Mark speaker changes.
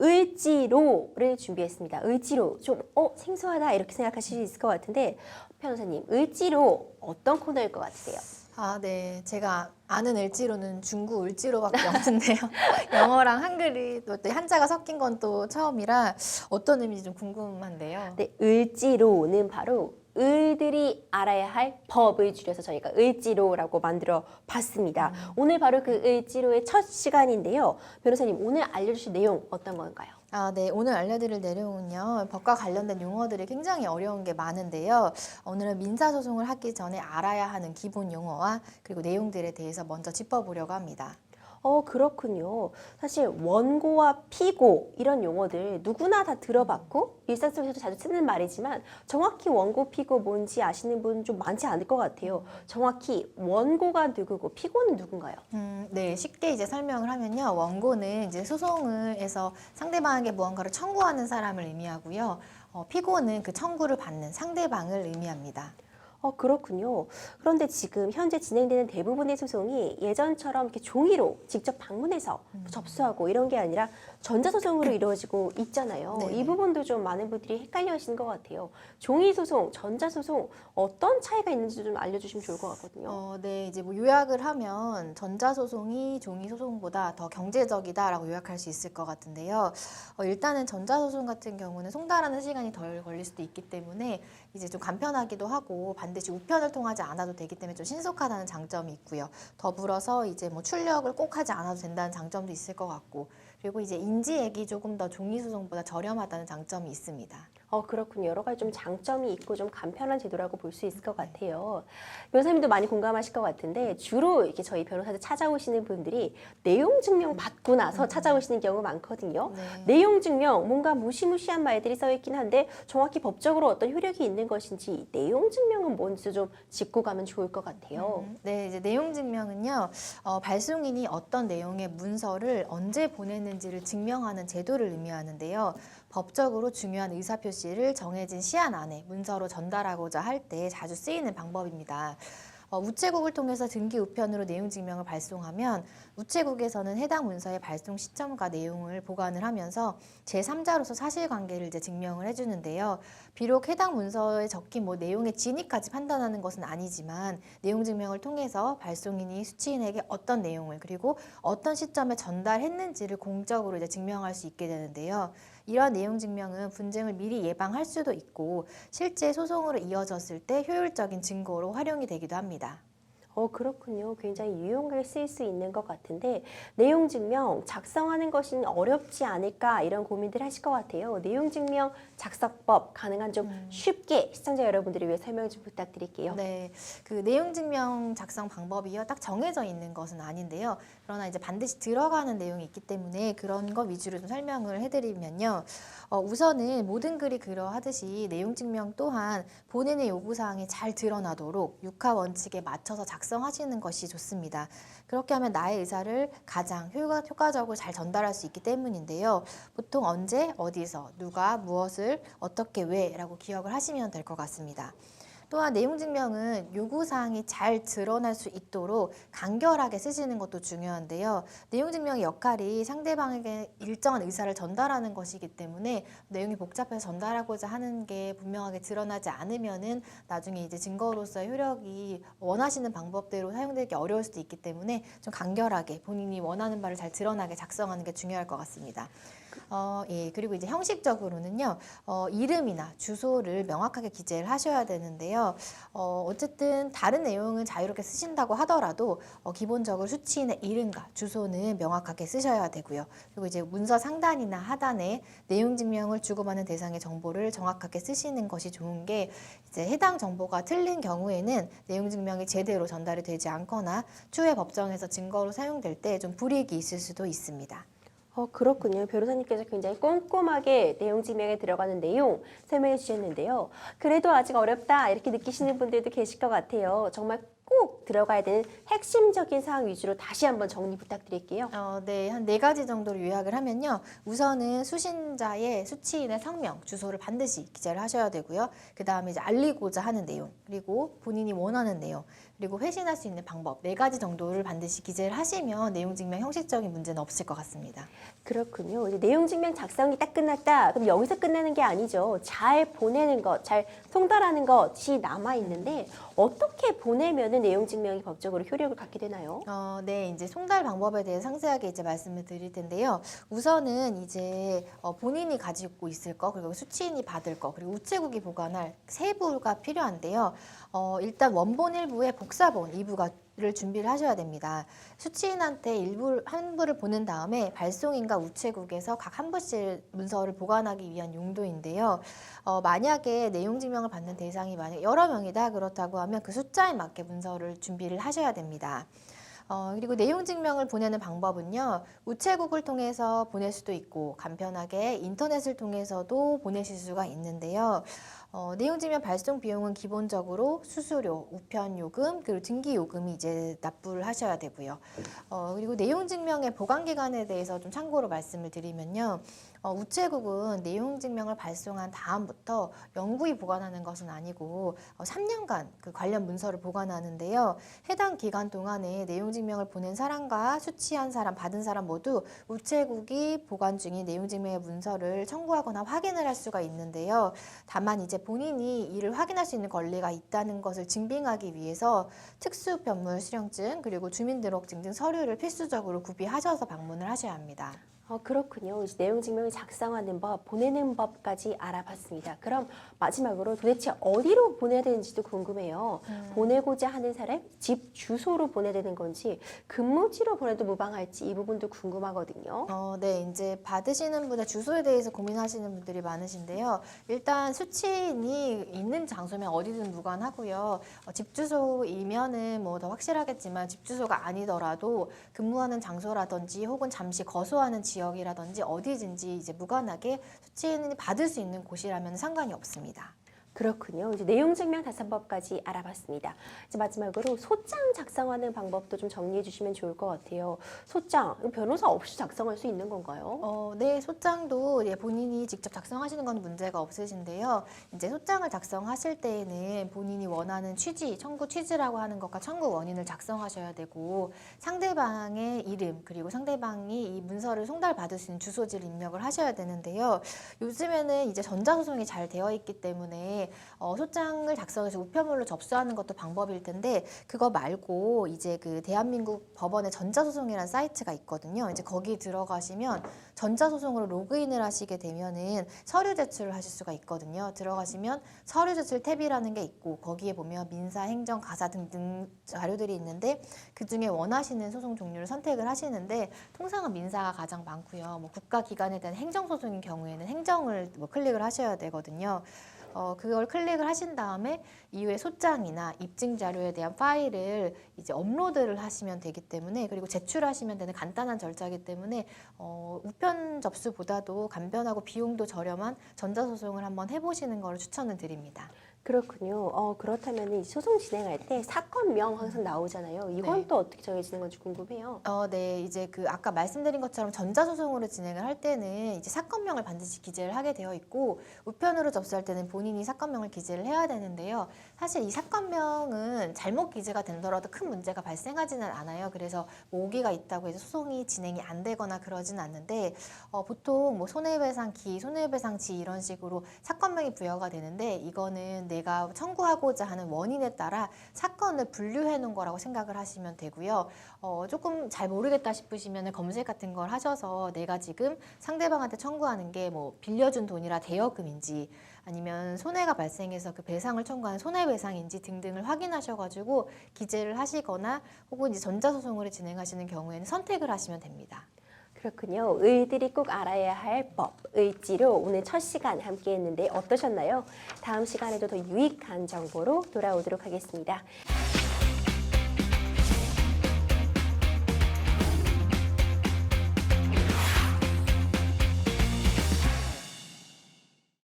Speaker 1: 을지로를 준비했습니다. 을지로 좀 생소하다 이렇게 생각하실 수 있을 것 같은데 변호사님 을지로 어떤 코너일 것 같으세요?
Speaker 2: 아, 네. 제가 아는 을지로는 중국 을지로밖에 없는데요. 영어랑 한글이 또 한자가 섞인 건 또 처음이라 어떤 의미인지 좀 궁금한데요.
Speaker 1: 네, 을지로는 바로 을들이 알아야 할 법을 줄여서 저희가 을지로라고 만들어 봤습니다. 오늘 바로 그 을지로의 첫 시간인데요. 변호사님 오늘 알려주실 내용 어떤 건가요?
Speaker 2: 아, 네. 오늘 알려드릴 내용은요. 법과 관련된 용어들이 굉장히 어려운 게 많은데요. 오늘은 민사소송을 하기 전에 알아야 하는 기본 용어와 그리고 내용들에 대해서 먼저 짚어보려고 합니다.
Speaker 1: 그렇군요. 사실 원고와 피고 이런 용어들 누구나 다 들어봤고 일상 속에서도 자주 쓰는 말이지만 정확히 원고, 피고 뭔지 아시는 분 좀 많지 않을 것 같아요. 정확히 원고가 누구고 피고는 누군가요?
Speaker 2: 네, 쉽게 이제 설명을 하면요. 원고는 이제 소송을 해서 상대방에게 무언가를 청구하는 사람을 의미하고요. 피고는 그 청구를 받는 상대방을 의미합니다.
Speaker 1: 그렇군요. 그런데 지금 현재 진행되는 대부분의 소송이 예전처럼 이렇게 종이로 직접 방문해서 접수하고 이런 게 아니라 전자소송으로 이루어지고 있잖아요.
Speaker 2: 네.
Speaker 1: 이 부분도 좀 많은 분들이 헷갈려 하시는 것 같아요. 종이소송, 전자소송 어떤 차이가 있는지 좀 알려주시면 좋을 것 같거든요.
Speaker 2: 네, 이제 뭐 요약을 하면 전자소송이 종이소송보다 더 경제적이다라고 요약할 수 있을 것 같은데요. 일단은 전자소송 같은 경우는 송달하는 시간이 덜 걸릴 수도 있기 때문에 이제 좀 간편하기도 하고 반드시 우편을 통하지 않아도 되기 때문에 좀 신속하다는 장점이 있고요. 더불어서 이제 뭐 출력을 꼭 하지 않아도 된다는 장점도 있을 것 같고 그리고 이제 인지액이 조금 더 종이소송보다 저렴하다는 장점이 있습니다.
Speaker 1: 그렇군요. 여러 가지 좀 장점이 있고 좀 간편한 제도라고 볼 수 있을 것 같아요. 변호사님도 많이 공감하실 것 같은데 주로 이렇게 저희 변호사들 찾아오시는 분들이 내용 증명 받고 나서 찾아오시는 경우 많거든요.
Speaker 2: 네.
Speaker 1: 내용 증명 뭔가 무시무시한 말들이 써 있긴 한데 정확히 법적으로 어떤 효력이 있는 것인지 내용 증명은 뭔지 좀 짚고 가면 좋을 것 같아요.
Speaker 2: 네, 이제 내용 증명은요, 발송인이 어떤 내용의 문서를 언제 보냈는지를 증명하는 제도를 의미하는데요. 법적으로 중요한 의사표시를 정해진 시한 안에 문서로 전달하고자 할 때 자주 쓰이는 방법입니다. 우체국을 통해서 등기 우편으로 내용 증명을 발송하면 우체국에서는 해당 문서의 발송 시점과 내용을 보관을 하면서 제3자로서 사실관계를 이제 증명을 해주는데요. 비록 해당 문서에 적힌 뭐 내용의 진위까지 판단하는 것은 아니지만 내용 증명을 통해서 발송인이 수취인에게 어떤 내용을 그리고 어떤 시점에 전달했는지를 공적으로 이제 증명할 수 있게 되는데요. 이러한 내용 증명은 분쟁을 미리 예방할 수도 있고 실제 소송으로 이어졌을 때 효율적인 증거로 활용이 되기도 합니다.
Speaker 1: 그렇군요. 굉장히 유용하게 쓰일 수 있는 것 같은데 내용 증명 작성하는 것이 어렵지 않을까 이런 고민들 하실 것 같아요. 내용 증명 작성법 가능한 좀 쉽게 시청자 여러분들을 위해 설명 좀 부탁드릴게요.
Speaker 2: 네, 그 내용 증명 작성 방법이요 딱 정해져 있는 것은 아닌데요. 그러나 이제 반드시 들어가는 내용이 있기 때문에 그런 거 위주로 좀 설명을 해드리면요. 우선은 모든 글이 그러하듯이 내용 증명 또한 본인의 요구사항이 잘 드러나도록 육하 원칙에 맞춰서 작성하시는 것이 좋습니다. 그렇게 하면 나의 의사를 가장 효과적으로 잘 전달할 수 있기 때문인데요. 보통 언제, 어디서, 누가, 무엇을, 어떻게, 왜라고 기억을 하시면 될 것 같습니다. 또한 내용 증명은 요구사항이 잘 드러날 수 있도록 간결하게 쓰시는 것도 중요한데요. 내용 증명의 역할이 상대방에게 일정한 의사를 전달하는 것이기 때문에 내용이 복잡해서 전달하고자 하는 게 분명하게 드러나지 않으면은 나중에 이제 증거로서의 효력이 원하시는 방법대로 사용되기 어려울 수도 있기 때문에 좀 간결하게 본인이 원하는 바를 잘 드러나게 작성하는 게 중요할 것 같습니다. 예, 그리고 이제 형식적으로는요, 이름이나 주소를 명확하게 기재를 하셔야 되는데요. 어쨌든 다른 내용은 자유롭게 쓰신다고 하더라도 기본적으로 수취인의 이름과 주소는 명확하게 쓰셔야 되고요. 그리고 이제 문서 상단이나 하단에 내용 증명을 주고받는 대상의 정보를 정확하게 쓰시는 것이 좋은 게 이제 해당 정보가 틀린 경우에는 내용 증명이 제대로 전달이 되지 않거나 추후에 법정에서 증거로 사용될 때 좀 불이익이 있을 수도 있습니다.
Speaker 1: 그렇군요. 변호사님께서 굉장히 꼼꼼하게 내용 증명에 들어가는 내용 설명해 주셨는데요. 그래도 아직 어렵다 이렇게 느끼시는 분들도 계실 것 같아요. 정말 꼭 꼭 들어가야 되는 핵심적인 사항 위주로 다시 한번 정리 부탁드릴게요.
Speaker 2: 네, 한 4가지 정도로 요약을 하면요. 우선은 수신자의 수취인의 성명, 주소를 반드시 기재를 하셔야 되고요. 그 다음에 이제 알리고자 하는 내용, 그리고 본인이 원하는 내용, 그리고 회신할 수 있는 방법 4가지 정도를 반드시 기재를 하시면 내용 증명 형식적인 문제는 없을 것 같습니다.
Speaker 1: 그렇군요. 이제 내용 증명 작성이 딱 끝났다. 그럼 여기서 끝나는 게 아니죠. 잘 보내는 것, 잘 송달하는 것이 남아 있는데 어떻게 보내면은 내용 증명이 법적으로 효력을 갖게 되나요?
Speaker 2: 네, 이제 송달 방법에 대해 상세하게 이제 말씀을 드릴 텐데요. 우선은 이제 본인이 가지고 있을 거, 그리고 수취인이 받을 거, 그리고 우체국이 보관할 세 부가 필요한데요. 일단 원본 1부에 복사본 2부를 준비를 하셔야 됩니다. 수취인한테 한 부를 보낸 다음에 발송인과 우체국에서 각 한 부씩 문서를 보관하기 위한 용도인데요. 만약에 내용 증명을 받는 대상이 만약 여러 명이다 그렇다고 하면 그 숫자에 맞게 문서를 준비를 하셔야 됩니다. 그리고 내용 증명을 보내는 방법은요, 우체국을 통해서 보낼 수도 있고 간편하게 인터넷을 통해서도 보내실 수가 있는데요. 내용 증명 발송 비용은 기본적으로 수수료, 우편 요금, 그리고 등기 요금이 이제 납부를 하셔야 되고요. 그리고 내용 증명의 보관 기간에 대해서 좀 참고로 말씀을 드리면요. 우체국은 내용 증명을 발송한 다음부터 영구히 보관하는 것은 아니고 3년간 그 관련 문서를 보관하는데요. 해당 기간 동안에 내용 증명을 보낸 사람과 수취한 사람, 받은 사람 모두 우체국이 보관 중인 내용 증명의 문서를 청구하거나 확인을 할 수가 있는데요. 다만 이제 본인이 이를 확인할 수 있는 권리가 있다는 것을 증빙하기 위해서 특수변물 수령증 그리고 주민등록증 등 서류를 필수적으로 구비하셔서 방문을 하셔야 합니다.
Speaker 1: 그렇군요. 이제 내용 증명을 작성하는 법, 보내는 법까지 알아봤습니다. 그럼 마지막으로 도대체 어디로 보내야 되는지도 궁금해요. 보내고자 하는 사람 집 주소로 보내야 되는 건지 근무지로 보내도 무방할지 이 부분도 궁금하거든요.
Speaker 2: 네, 이제 받으시는 분의 주소에 대해서 고민하시는 분들이 많으신데요. 일단 수취인이 있는 장소면 어디든 무관하고요. 집 주소이면은 뭐 더 확실하겠지만 집 주소가 아니더라도 근무하는 장소라든지 혹은 잠시 거소하는 지역이라든지 어디든지 이제 무관하게 수취인이 받을 수 있는 곳이라면 상관이 없습니다.
Speaker 1: 그렇군요. 이제 내용 증명 답사법까지 알아봤습니다. 이제 마지막으로 소장 작성하는 방법도 좀 정리해 주시면 좋을 것 같아요. 소장, 이거 변호사 없이 작성할 수 있는 건가요?
Speaker 2: 네, 소장도 본인이 직접 작성하시는 건 문제가 없으신데요. 이제 소장을 작성하실 때에는 본인이 원하는 취지, 청구 취지라고 하는 것과 청구 원인을 작성하셔야 되고 상대방의 이름 그리고 상대방이 이 문서를 송달받을 수 있는 주소지를 입력을 하셔야 되는데요. 요즘에는 이제 전자소송이 잘 되어 있기 때문에 소장을 작성해서 우편물로 접수하는 것도 방법일 텐데 그거 말고 이제 그 대한민국 법원의 전자소송이라는 사이트가 있거든요. 이제 거기 들어가시면 전자소송으로 로그인을 하시게 되면은 서류 제출을 하실 수가 있거든요. 들어가시면 서류 제출 탭이라는 게 있고 거기에 보면 민사, 행정, 가사 등등 자료들이 있는데 그 중에 원하시는 소송 종류를 선택을 하시는데 통상은 민사가 가장 많고요. 뭐 국가기관에 대한 행정소송인 경우에는 행정을 클릭을 하셔야 되거든요. 그걸 클릭을 하신 다음에 이후에 소장이나 입증 자료에 대한 파일을 이제 업로드를 하시면 되기 때문에 그리고 제출하시면 되는 간단한 절차이기 때문에 우편 접수보다도 간편하고 비용도 저렴한 전자소송을 한번 해보시는 걸 추천을 드립니다.
Speaker 1: 그렇군요. 그렇다면 이 소송 진행할 때 사건명 항상 나오잖아요. 이건
Speaker 2: 네.
Speaker 1: 또 어떻게 정해지는 건지 궁금해요.
Speaker 2: 네, 이제 그 아까 말씀드린 것처럼 전자소송으로 진행을 할 때는 이제 사건명을 반드시 기재를 하게 되어 있고 우편으로 접수할 때는 본인이 사건명을 기재를 해야 되는데요. 사실 이 사건명은 잘못 기재가 된더라도 큰 문제가 발생하지는 않아요. 그래서 뭐 오기가 있다고 해서 소송이 진행이 안 되거나 그러진 않는데 보통 뭐 손해배상기, 손해배상지 이런 식으로 사건명이 부여가 되는데 이거는 내가 청구하고자 하는 원인에 따라 사건을 분류해 놓은 거라고 생각을 하시면 되고요. 조금 잘 모르겠다 싶으시면 검색 같은 걸 하셔서 내가 지금 상대방한테 청구하는 게 뭐 빌려준 돈이라 대여금인지 아니면 손해가 발생해서 그 배상을 청구하는 손해배상인지 등등을 확인하셔가지고 기재를 하시거나 혹은 이제 전자소송으로 진행하시는 경우에는 선택을 하시면 됩니다.
Speaker 1: 그렇군요. 의들이 꼭 알아야 할 법, 의지로 오늘 첫 시간 함께 했는데 어떠셨나요? 다음 시간에도 더 유익한 정보로 돌아오도록 하겠습니다.